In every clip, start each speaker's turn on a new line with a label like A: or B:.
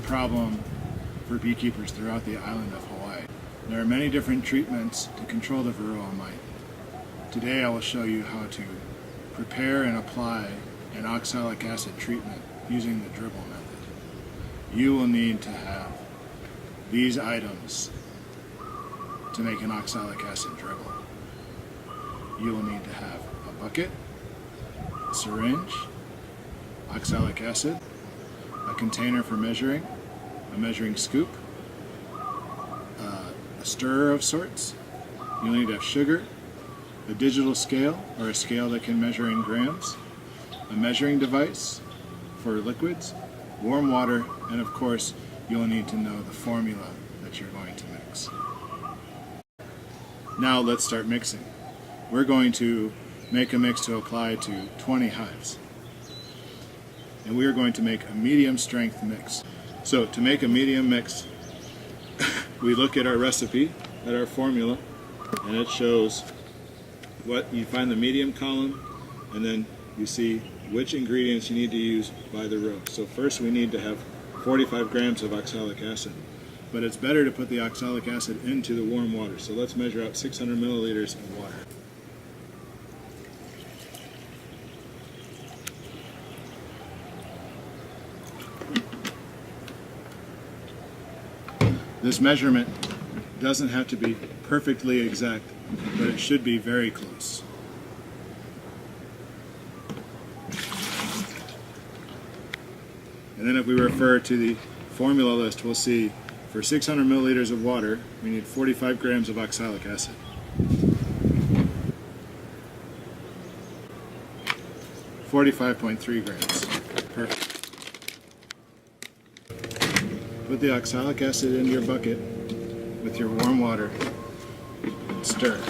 A: problem for beekeepers throughout the island of Hawaii. There are many different treatments to control the Varroa mite. Today I will show you how to prepare and apply an oxalic acid treatment using the dribble method. You will need to have these items to make an oxalic acid dribble. You will need to have a bucket, a syringe, oxalic acid, a container for measuring, a measuring scoop, a stirrer of sorts. You'll need to have sugar, a digital scale or a scale that can measure in grams, a measuring device for liquids, warm water, and of course you'll need to know the formula that you're going to mix. Now let's start mixing. We're going to make a mix to apply to 20 hives. And we are going to make a medium strength mix. So to make a medium mix, we look at our recipe, at our formula, and it shows what you find the medium column, and then you see which ingredients you need to use by the row. So first we need to have 45 grams of oxalic acid, but it's better to put the oxalic acid into the warm water. So let's measure out 600 milliliters of water. This measurement doesn't have to be perfectly exact, but it should be very close. And then if we refer to the formula list, we'll see for 600 milliliters of water, we need 45 grams of oxalic acid. .3 grams. Perfect. Put the oxalic acid into your bucket with your warm water and stir.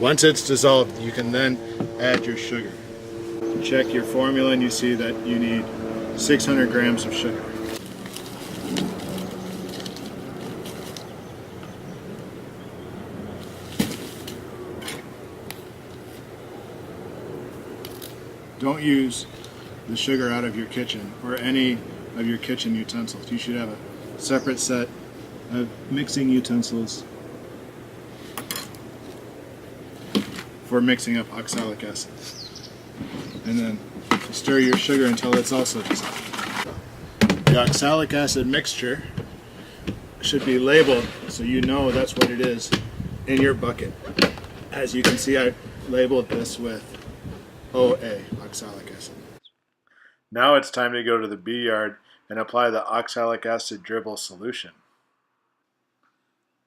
A: Once it's dissolved, you can then add your sugar. Check your formula and you see that you need 600 grams of sugar. Don't use the sugar out of your kitchen or any of your kitchen utensils. You should have a separate set of mixing utensils for mixing up oxalic acid. And then stir your sugar until it's also dissolved. The oxalic acid mixture should be labeled so you know that's what it is in your bucket. As you can see, I labeled this with OA, oxalic acid. Now it's time to go to the bee yard and apply the oxalic acid dribble solution.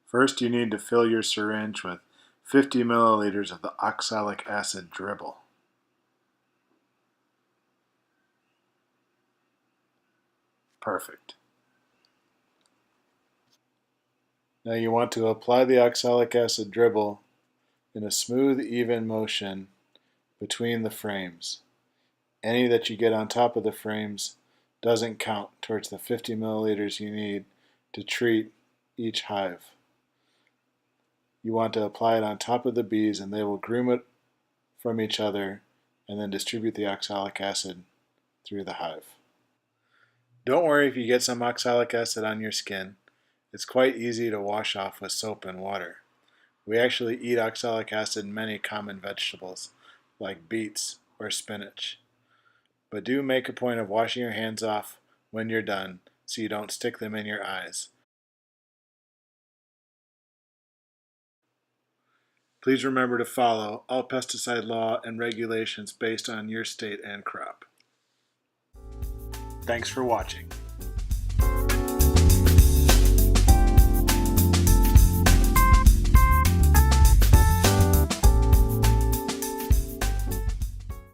A: First, you need to fill your syringe with 50 milliliters of the oxalic acid dribble. Perfect. Now you want to apply the oxalic acid dribble in a smooth, even motion between the frames. Any that you get on top of the frames doesn't count towards the 50 milliliters you need to treat each hive. You want to apply it on top of the bees and they will groom it from each other and then distribute the oxalic acid through the hive. Don't worry if you get some oxalic acid on your skin. It's quite easy to wash off with soap and water. We actually eat oxalic acid in many common vegetables, like beets or spinach. But do make a point of washing your hands off when you're done so you don't stick them in your eyes. Please remember to follow all pesticide law and regulations based on your state and crop. Thanks for watching.